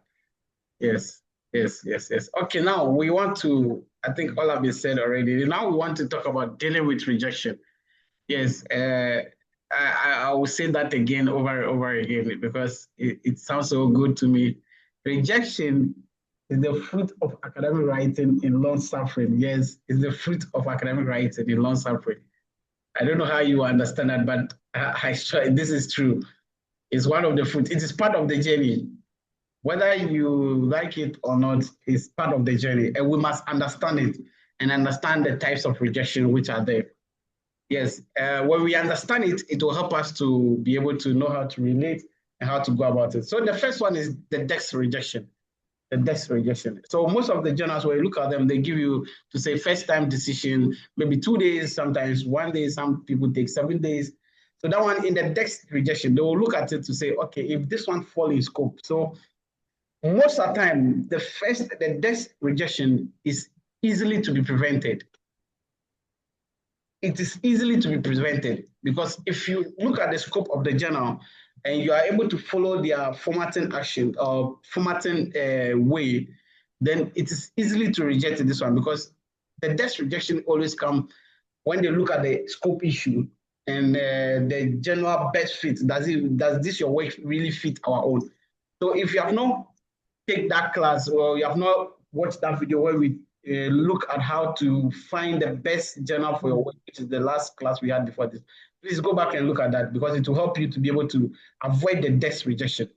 Yes. Okay, now we want to, I think all have been said already. Now we want to talk about dealing with rejection. Yes, I will say that again over and over again because it sounds so good to me. Rejection is the fruit of academic writing in long suffering. Yes, it's the fruit of academic writing in long suffering. I don't know how you understand that, but this is true. It's one of the fruits. It is part of the journey. Whether you like it or not, it's part of the journey. And we must understand it and understand the types of rejection which are there. Yes, when we understand it, it will help us to be able to know how to relate and how to go about it. So the first one is the desk rejection. The desk rejection. So most of the journals, when you look at them, they give you to say first time decision, maybe 2 days, sometimes 1 day, some people take 7 days. So that one in the desk rejection, they will look at it to say, okay, if this one falls in scope. So most of the time, the desk rejection is easily to be prevented. It is easily to be prevented because if you look at the scope of the journal and you are able to follow their formatting action or formatting way, then it is easily to reject this one because the desk rejection always comes when they look at the scope issue and the general best fit. Does this your work really fit our own? So if you have not take that class or you have not watched that video where we look at how to find the best journal for your work, which is the last class we had before this. Please go back and look at that because it will help you to be able to avoid the desk rejection.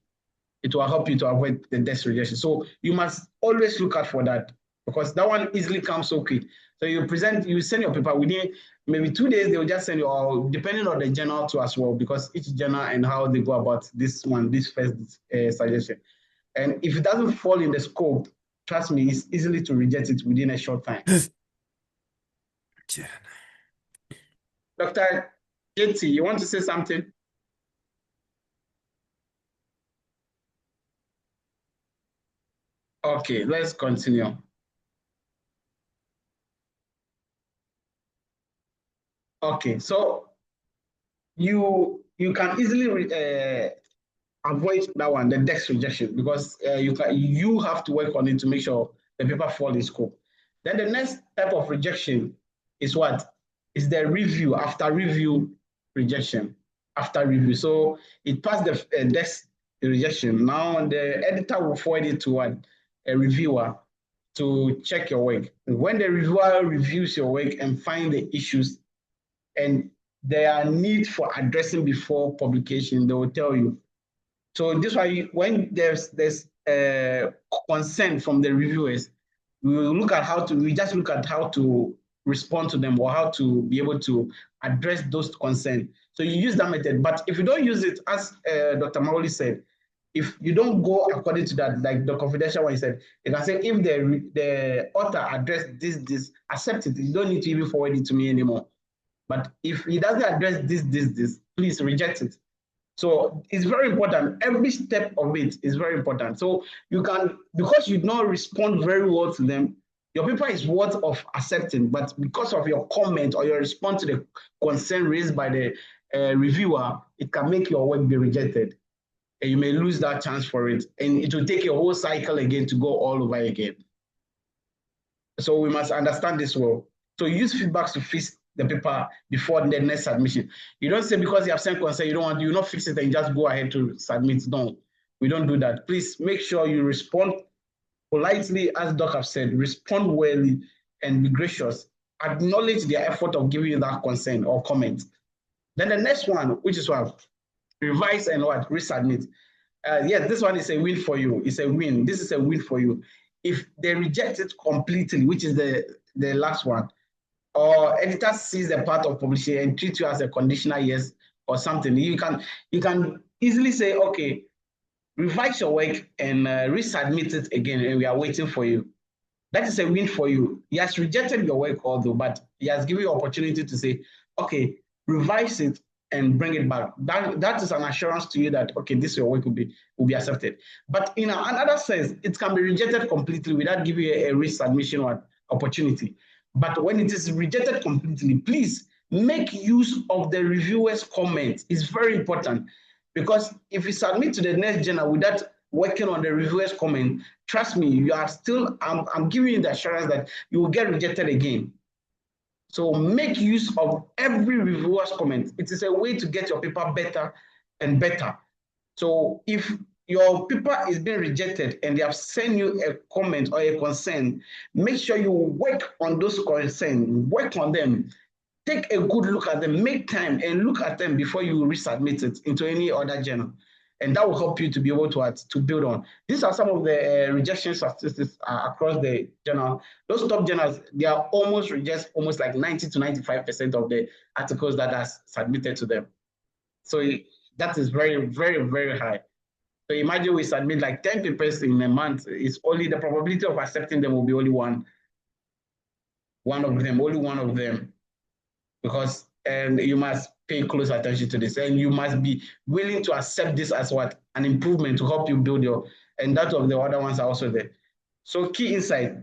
It will help you to avoid the desk rejection. So you must always look out for that because that one easily comes so quick. So you send your paper within maybe 2 days, they will just send you, or depending on the journal too as well, because each journal and how they go about this first suggestion. And if it doesn't fall in the scope, trust me, it's easily to reject it within a short time. Dr. JT, you want to say something? Okay, let's continue. Okay, so you can easily avoid that one, the desk rejection, because you have to work on it to make sure the paper fall in scope. Then the next type of rejection is what? Is the review, after review rejection, after review. So it passed the desk rejection. Now the editor will forward it to what? A reviewer to check your work. When the reviewer reviews your work and find the issues and there are need for addressing before publication, they will tell you. So this why when there's consent from the reviewers, we just look at how to respond to them or how to be able to address those concerns. So you use that method. But if you don't use it, as Dr. Maoli said, if you don't go according to that, like the confidential one he said, you can say if the author addressed this, accept it. You don't need to even forward it to me anymore. But if he doesn't address this, please reject it. So it's very important. Every step of it is very important. So you can, because you don't respond very well to them, your paper is worth of accepting, but because of your comment or your response to the concern raised by the reviewer, it can make your work be rejected. And you may lose that chance for it. And it will take a whole cycle again to go all over again. So we must understand this well. So use feedbacks to fix the paper before the next submission. You don't say because you have sent concern, you not fix it and just go ahead to submit. No, we don't do that. Please make sure you respond politely, as Doc have said, respond well and be gracious. Acknowledge their effort of giving you that concern or comment. Then the next one, which is what? Revise and what? Resubmit. Yes, this one is a win for you. It's a win. This is a win for you. If they reject it completely, which is the last one, or editor sees the part of publishing and treat you as a conditional yes or something, you can easily say, okay, revise your work and resubmit it again, and we are waiting for you. That is a win for you. He has rejected your work, although, but he has given you opportunity to say, okay, revise it and bring it back. That is an assurance to you that, okay, this your work will be accepted. But in another sense, it can be rejected completely without giving you a resubmission opportunity. But when it is rejected completely, please make use of the reviewer's comment. It's very important, because if you submit to the next journal without working on the reviewer's comment, trust me, you are still, I'm giving you the assurance that you will get rejected again. So make use of every reviewer's comment. It is a way to get your paper better and better. So if your paper is being rejected and they have sent you a comment or a concern, make sure you work on those concerns, work on them, take a good look at them, make time and look at them before you resubmit it into any other journal. And that will help you to be able to build on. These are some of the rejection statistics across the journal. Those top journals, they are almost reject almost like 90 to 95% of the articles that are submitted to them. So that is very, very, very high. So imagine we submit like 10 papers in a month. It's only the probability of accepting them will be only one of them, because you must pay close attention to this, and you must be willing to accept this as what? An improvement to help you build your, and that of the other ones are also there. So key insight,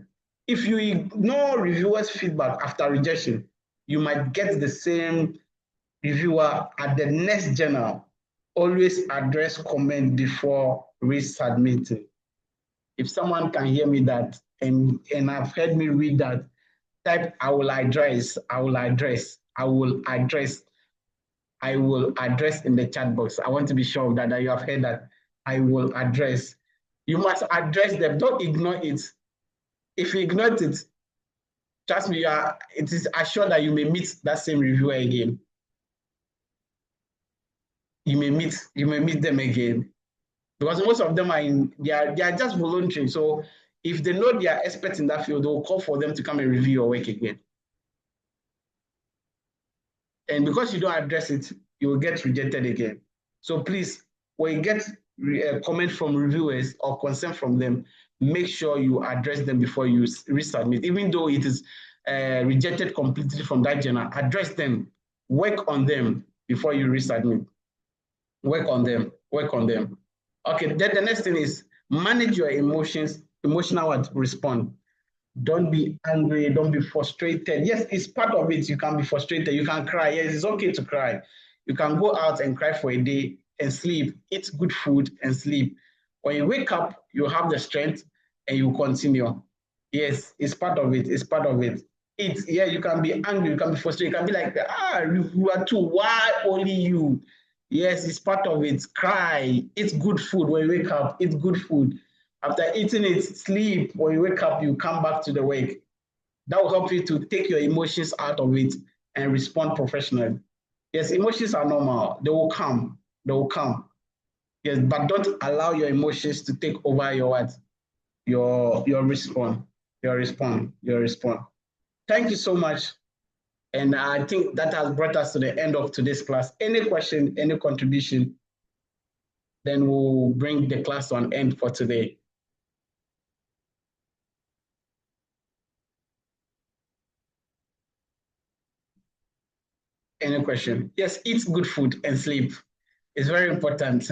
if you ignore reviewers' feedback after rejection, you might get the same reviewer at the next journal. Always address comment before resubmitting. If someone can hear me that, and have heard me read that, type I will address in the chat box. I want to be sure that you have heard that. I will address. You must address them. Don't ignore it. If you ignore it, trust me, it is assured that you may meet that same reviewer again. You may meet them again. Because most of them they are just voluntary. So if they know they are experts in that field, they will call for them to come and review your work again. And because you don't address it, you will get rejected again. So please, when you get a comment from reviewers or concern from them, make sure you address them before you resubmit. Even though it is rejected completely from that journal, address them, work on them before you resubmit. Work on them, work on them. Okay, then the next thing is manage your emotions, emotional response. Don't be angry, don't be frustrated. Yes, it's part of it. You can be frustrated, you can cry. Yes, it's okay to cry. You can go out and cry for a day and sleep, eat good food and sleep. When you wake up, you have the strength and you continue. Yes, it's part of it. It's part of it. Yeah, you can be angry, you can be frustrated, you can be like, you are too, why only you? Yes, it's part of it. Cry, eat good food when you wake up, eat good food. After eating it, sleep. When you wake up, you come back to the work. That will help you to take your emotions out of it and respond professionally. Yes, emotions are normal. They will come. They will come. Yes, but don't allow your emotions to take over your what? Your response. Your response. Your response. Thank you so much. And I think that has brought us to the end of today's class. Any question, any contribution, then we'll bring the class to an end for today. Any question? Yes, eat good food and sleep. It's very important.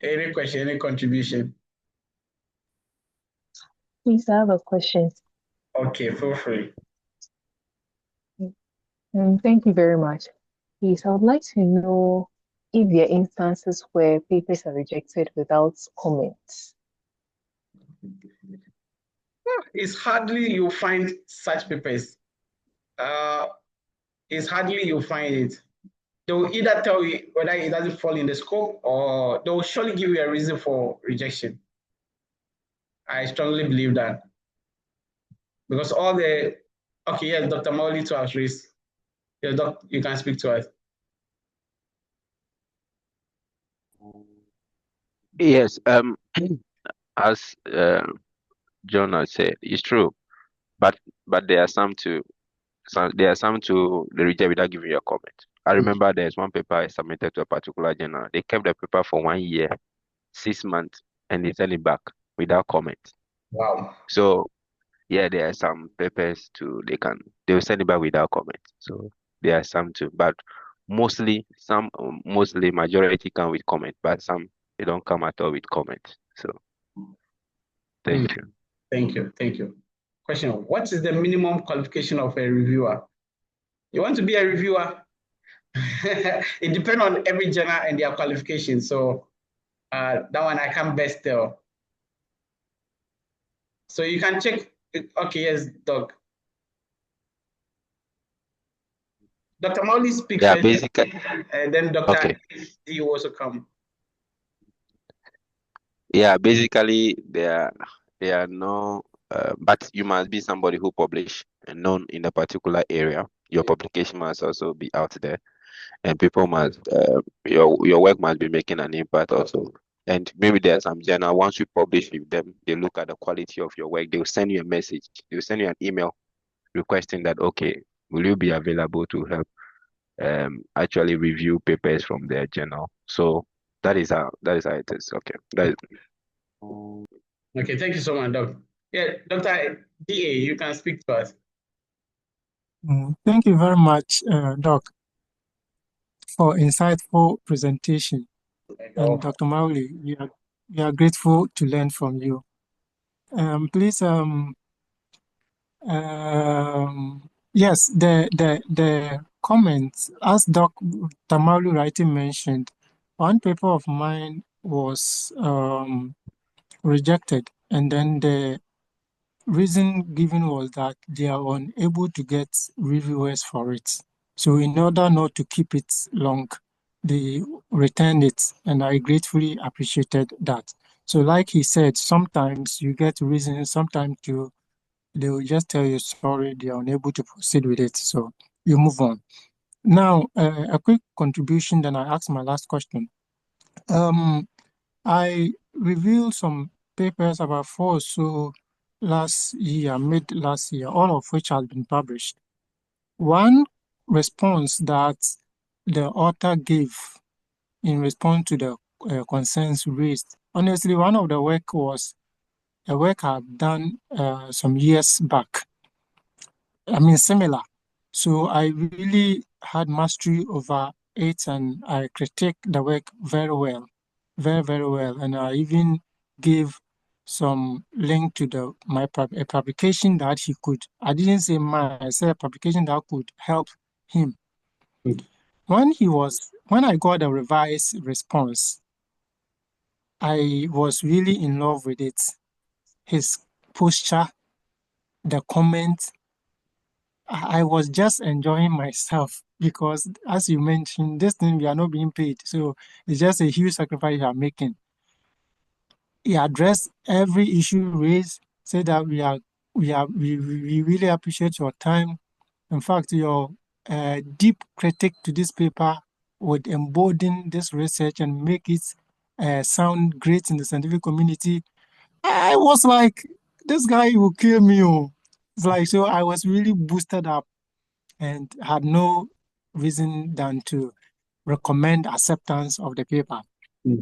Any question, any contribution? Please, I have a question. Okay, feel free. Thank you very much. Please, I would like to know if there are instances where papers are rejected without comments. It's hardly you find such papers. It's hardly you find it. They will either tell you whether it doesn't fall in the scope or they will surely give you a reason for rejection. I strongly believe that. Because all the, okay, yes, Dr. Mauli to us raised. Yes, doc, you can speak to us. Yes, as John has said, it's true, but there are some to the reject without giving you a comment. I remember there's one paper I submitted to a particular journal. They kept the paper for 1 year, 6 months, and they sent it back without comment. Wow. So yeah, there are some papers they will send it back without comment. So there are some too, but mostly majority come with comment, but some they don't come at all with comment. So thank you. Thank you. Thank you. Question: what is the minimum qualification of a reviewer? You want to be a reviewer? It depends on every journal and their qualification. So that one I can't best tell. So you can check. Okay, yes, Doc. Dr. Mauli speak Yeah, first, basically. and then Dr. Okay. D also come. Yeah, basically there are no, but you must be somebody who publish and known in a particular area. Your publication must also be out there, and people must your work must be making an impact also. And maybe there's some journal, once you publish with them, they look at the quality of your work. They'll send you a message. They'll send you an email requesting that, okay, will you be available to help actually review papers from their journal? So that is how it is. Okay. Okay, thank you so much, Doc. Yeah, Dr. DA, you can speak to us. Thank you very much, Doc, for insightful presentation. And Dr. Mauli, we are grateful to learn from you. Please, yes, the comments, as Dr. Mauli rightly mentioned, one paper of mine was rejected, and then the reason given was that they are unable to get reviewers for it. So in order not to keep it long, they returned it, and I gratefully appreciated that. So like he said, sometimes you get reasons, sometimes they will just tell you sorry, they are unable to proceed with it. So you move on. Now, a quick contribution, then I ask my last question. I reviewed some papers about 4 or so mid last year, all of which has been published. One response that the author gave in response to the concerns raised, honestly, one of the work was a work I've done some years back. I mean, similar. So I really had mastery over it and I critique the work very well, very, very well. And I even gave some link to a publication that he could, I didn't say mine, I said a publication that could help him. When I got a revised response, I was really in love with it. His posture, the comments, I was just enjoying myself because, as you mentioned, this thing we are not being paid. So it's just a huge sacrifice you are making. He addressed every issue raised, said that we really appreciate your time. In fact, your deep critique to this paper would embolden this research and make it sound great in the scientific community. I was like, this guy will kill me. Oh. It's like, so I was really boosted up and had no reason than to recommend acceptance of the paper.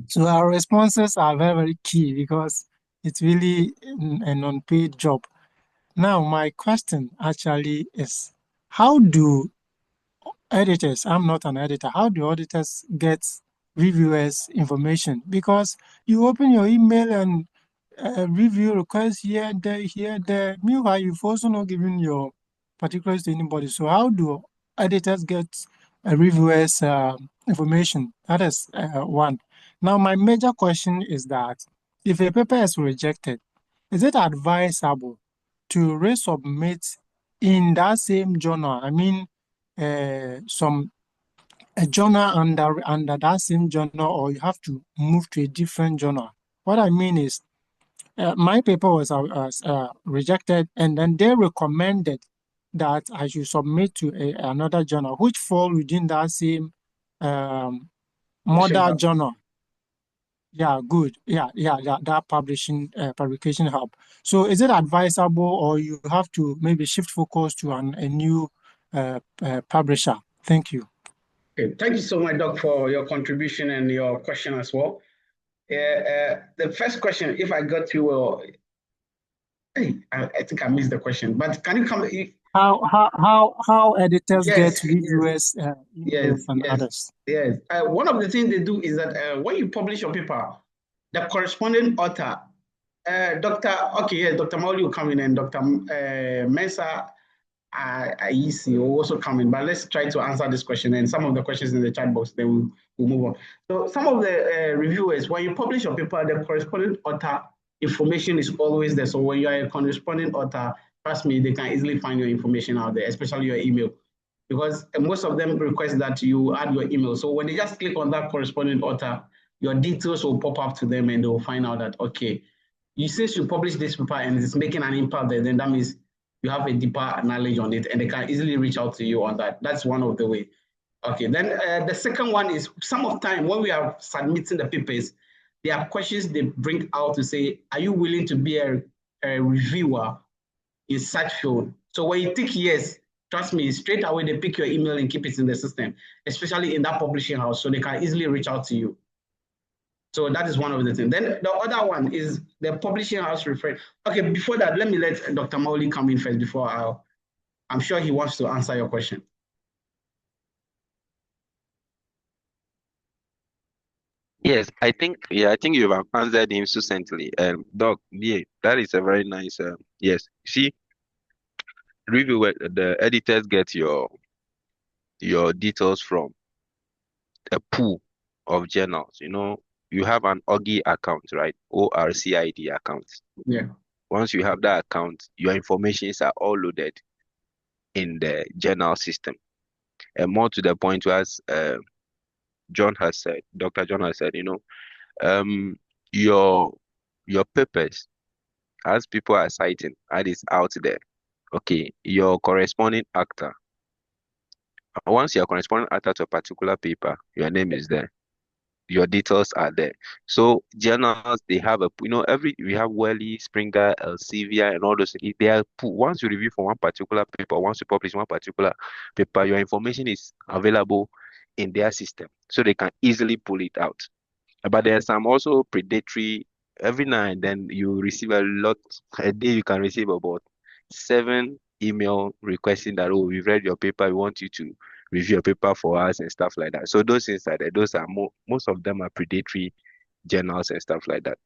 So our responses are very, very key because it's really an unpaid job. Now, my question actually is, how do editors, I'm not an editor, how do editors get reviewers' information? Because you open your email and review requests here, there, here, there. Meanwhile, you've also not given your particulars to anybody. So how do editors get reviewers' information? That is one. Now, my major question is that if a paper is rejected, is it advisable to resubmit in that same journal? I mean, a journal under that same journal, or you have to move to a different journal. What I mean is, my paper was rejected, and then they recommended that I should submit to another journal, which fall within that same model journal. Yeah, good. That publication hub. So is it advisable, or you have to maybe shift focus to a new publisher? Thank you. Okay, thank you so much, Doc, for your contribution and your question as well. The first question, if I got you well, I think I missed the question, but can you come? How editors get reviewers, emails, and others? Yes. One of the things they do is that when you publish your paper, the corresponding author, Dr. Mauli will come in, and Dr. Mensah Ayisi will also come in. But let's try to answer this question and some of the questions in the chat box, then we'll move on. So some of the reviewers, when you publish your paper, the corresponding author information is always there. So when you are a corresponding author, trust me, they can easily find your information out there, especially your email, because most of them request that you add your email. So when they just click on that corresponding author, your details will pop up to them and they will find out that, okay, since you publish this paper and it's making an impact there, then that means you have a deeper knowledge on it and they can easily reach out to you on that. That's one of the ways. Okay, then the second one is some of the time when we are submitting the papers, there are questions they bring out to say, are you willing to be a reviewer in such field? So when you tick yes, trust me, straight away they pick your email and keep it in the system, especially in that publishing house, so they can easily reach out to you. So that is one of the things. Then the other one is the publishing house referred. Okay, before that, let me let Dr. Mauli come in first before I'm sure he wants to answer your question. Yes, I think you have answered him succinctly. Doc, yeah, that is a very nice. Yes, see, review the editors get your details from a pool of journals. You know, you have an ORCID account, right? ORCID account. Yeah. Once you have that account, your informations are all loaded in the journal system. And more to the point, as John has said, Dr. John has said, you know, your your papers, as people are citing, that is out there. Okay, your corresponding actor. Once you're corresponding actor to a particular paper, your name is there. Your details are there. So journals, they have we have Welly, Springer, Elsevier, and all those. They are once you review for one particular paper, once you publish one particular paper, your information is available in their system, so they can easily pull it out. But there's some also predatory. Every now and then you receive a lot. A day you can receive about 7 email requesting that, oh, we've read your paper, we want you to review your paper for us and stuff like that. So those things are there. Those are most of them are predatory journals and stuff like that.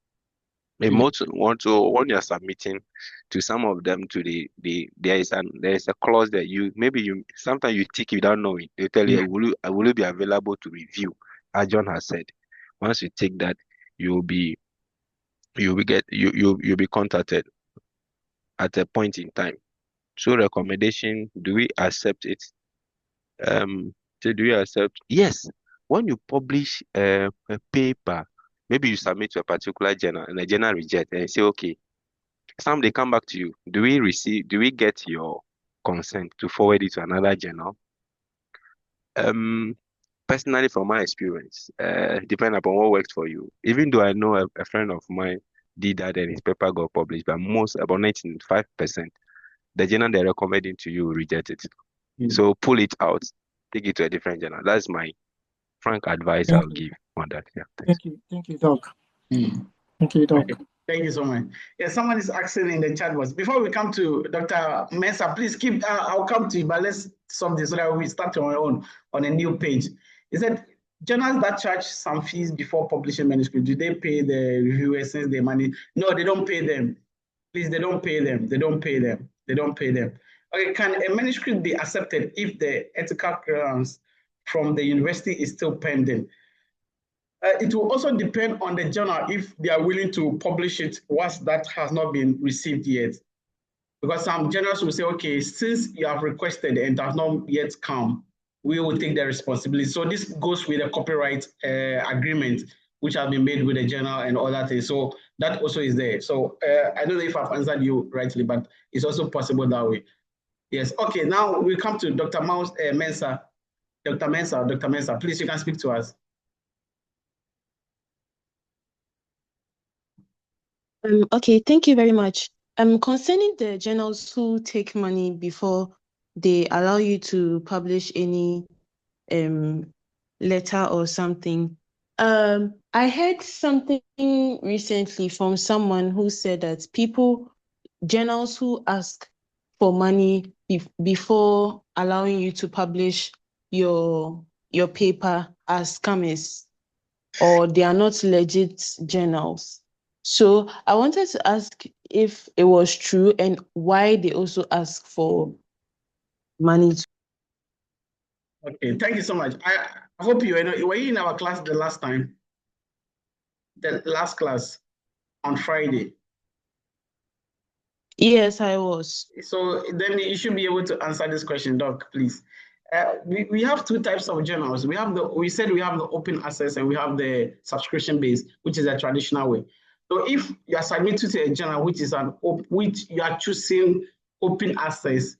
And when you're submitting to some of them to there is a clause that you sometimes you tick without knowing. They tell you, will you be available to review? As John has said. Once you take that, you'll be contacted at a point in time. So recommendation, do we accept it? So do you accept? Yes. When you publish a paper, maybe you submit to a particular journal and the journal reject and you say, okay, some they come back to you. Do we get your consent to forward it to another journal? Personally, from my experience, depending upon what works for you, even though I know a friend of mine did that and his paper got published, but about 95%, the journal they're recommending to you will reject it. So pull it out, take it to a different journal. That's my frank advice I'll give on that. Yeah. Thank you, Doc. Thank you, Doc. Thank you so much. Yeah, someone is asking in the chat box. Before we come to Dr. Mensah, please keep. I'll come to you, but let's solve this so that we start on our own on a new page. Is that journals that charge some fees before publishing manuscript? Do they pay the reviewers since they money? No, they don't pay them. Please, they don't pay them. They don't pay them. They don't pay them. Okay, can a manuscript be accepted if the ethical clearance from the university is still pending? It will also depend on the journal if they are willing to publish it once that has not been received yet. Because some journals will say, okay, since you have requested and does not yet come, we will take the responsibility. So this goes with a copyright agreement, which has been made with the journal and all that things. So that also is there. So I don't know if I've answered you rightly, but it's also possible that way. Yes. Okay. Now we come to Dr. Mensah. Dr. Mensah, please, you can speak to us. Okay, thank you very much. Concerning the journals who take money before they allow you to publish any letter or something, I heard something recently from someone who said that journals who ask for money before allowing you to publish your paper are scammers, or they are not legit journals. So I wanted to ask if it was true and why they also ask for money. Okay, thank you so much. I hope you were you in our class the last time? The last class on Friday. Yes, I was. So then you should be able to answer this question, Doc, please. We have two types of journals. We said we have the open access and we have the subscription based, which is a traditional way. So if you are submitted to a journal which you are choosing open access,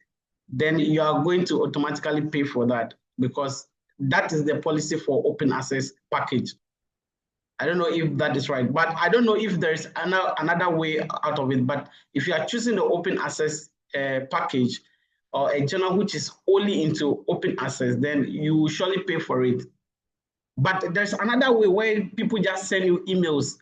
then you are going to automatically pay for that because that is the policy for open access package. I don't know if that is right, but I don't know if there's another way out of it. But if you are choosing the open access package or a journal which is only into open access, then you will surely pay for it. But there's another way where people just send you emails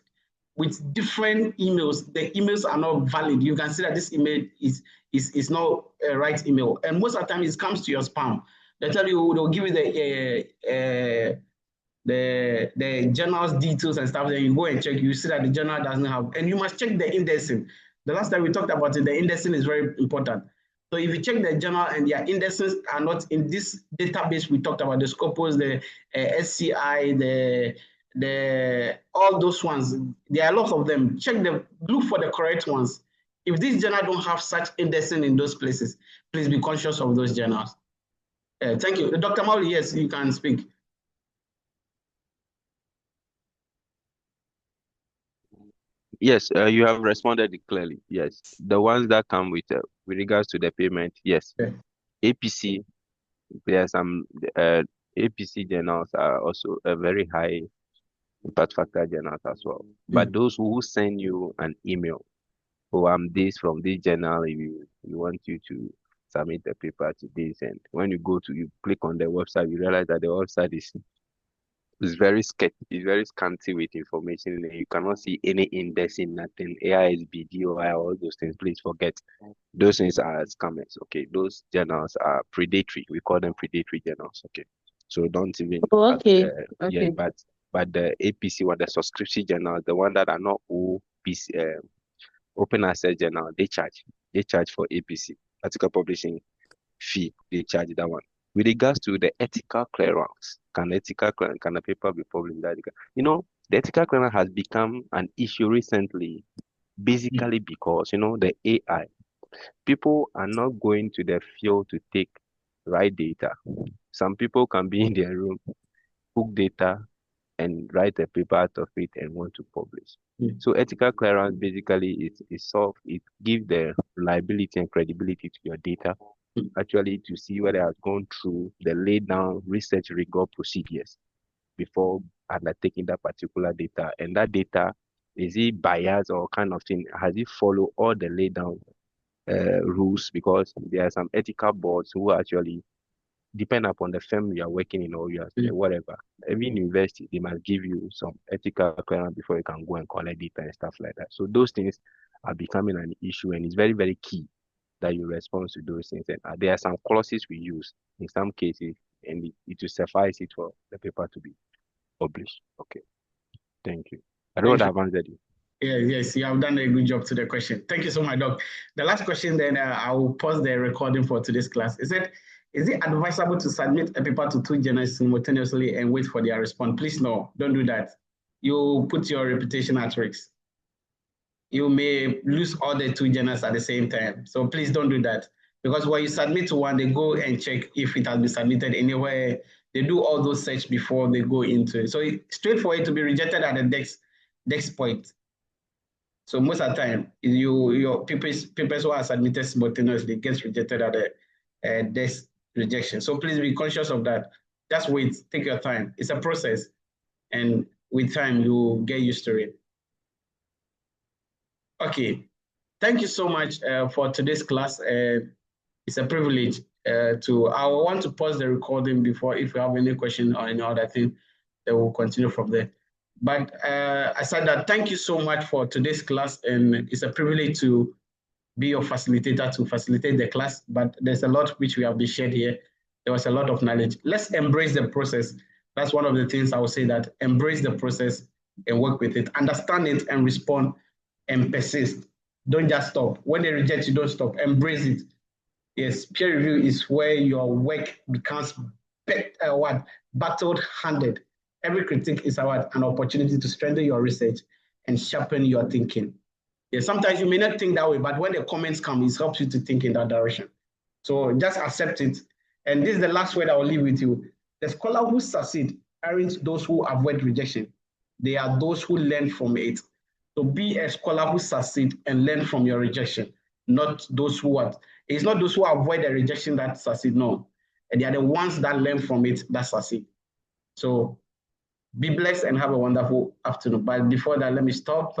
with different emails. The emails are not valid. You can see that this email is not a right email. And most of the time it comes to your spam. They tell you, they'll give you the journal's details and stuff, then you go and check, you see that the journal doesn't have, and you must check the indexing. The last time we talked about it, the indexing is very important. So if you check the journal and their indexes are not in this database we talked about, the Scopus, the SCI, the all those ones, there are a lot of them. Look for the correct ones. If this journal don't have such indexing in those places, please be conscious of those journals. Thank you. Dr. Mauli, yes, you can speak. Yes, you have responded clearly. Yes, the ones that come with regards to the payment, yes. Yeah. APC, there are some APC journals are also a very high impact factor journals as well. But those who send you an email, oh, I'm this from this journal, you want you to submit the paper to this, and when you click on the website, you realize that the website is very scanty with information. You cannot see any indexing, nothing, AISB, DOI, all those things. Please forget. Those things are scammers. Okay, those journals are predatory. We call them predatory journals. Okay, so don't even. Oh, okay. Yeah, Okay. but the APC one, the subscription journals, the one that are not OPC, open access journal, they charge for APC, article publishing fee. They charge that one. With regards to the ethical clearance, can a paper be published? The ethical clearance has become an issue recently, basically because the AI. People are not going to the field to take right data. Some people can be in their room, hook data, and write a paper out of it and want to publish. So ethical clearance basically it gives the reliability and credibility to your data, actually to see whether it has gone through the laid down research rigor procedures before undertaking that particular data. And that data, is it biased or kind of thing? Has it followed all the laid down rules? Because there are some ethical boards who actually depend upon the firm you are working in or you are whatever. Every university, they must give you some ethical clearance before you can go and collect data and stuff like that. So those things are becoming an issue, and it's very, very key that you respond to those things. And there are some clauses we use in some cases, and it will suffice it for the paper to be published. Okay. Thank you. I don't have answered you. Yes, you have done a good job to the question. Thank you so much, Doc. The last question, then I will pause the recording for today's class. Is it advisable to submit a paper to 2 journals simultaneously and wait for their response? Please no, don't do that. You put your reputation at risk. You may lose all the 2 journals at the same time. So please don't do that. Because when you submit to one, they go and check if it has been submitted anywhere. They do all those search before they go into it. So it's straight for it to be rejected at the next point. So most of the time, your papers who are submitted simultaneously gets rejected at the desk rejection. So please be conscious of that. Just wait, take your time. It's a process, and with time, you get used to it. Okay, thank you so much for today's class. It's a privilege I want to pause the recording before, if you have any question or any other thing, then we'll continue from there. But I said that thank you so much for today's class, and it's a privilege to be your facilitator to facilitate the class, but there's a lot which we have been shared here. There was a lot of knowledge. Let's embrace the process. That's one of the things I would say, that embrace the process and work with it. Understand it and respond and persist. Don't just stop. When they reject you, don't stop. Embrace it. Yes, peer review is where your work becomes battle-handed. Every critique is an opportunity to strengthen your research and sharpen your thinking. Yeah, sometimes you may not think that way, but when the comments come, it helps you to think in that direction. So just accept it. And this is the last word I will leave with you. The scholar who succeed aren't those who avoid rejection. They are those who learn from it. So be a scholar who succeed and learn from your rejection, not those who what. It's not those who avoid the rejection that succeed, no. And they are the ones that learn from it that succeed. So be blessed and have a wonderful afternoon. But before that, let me stop.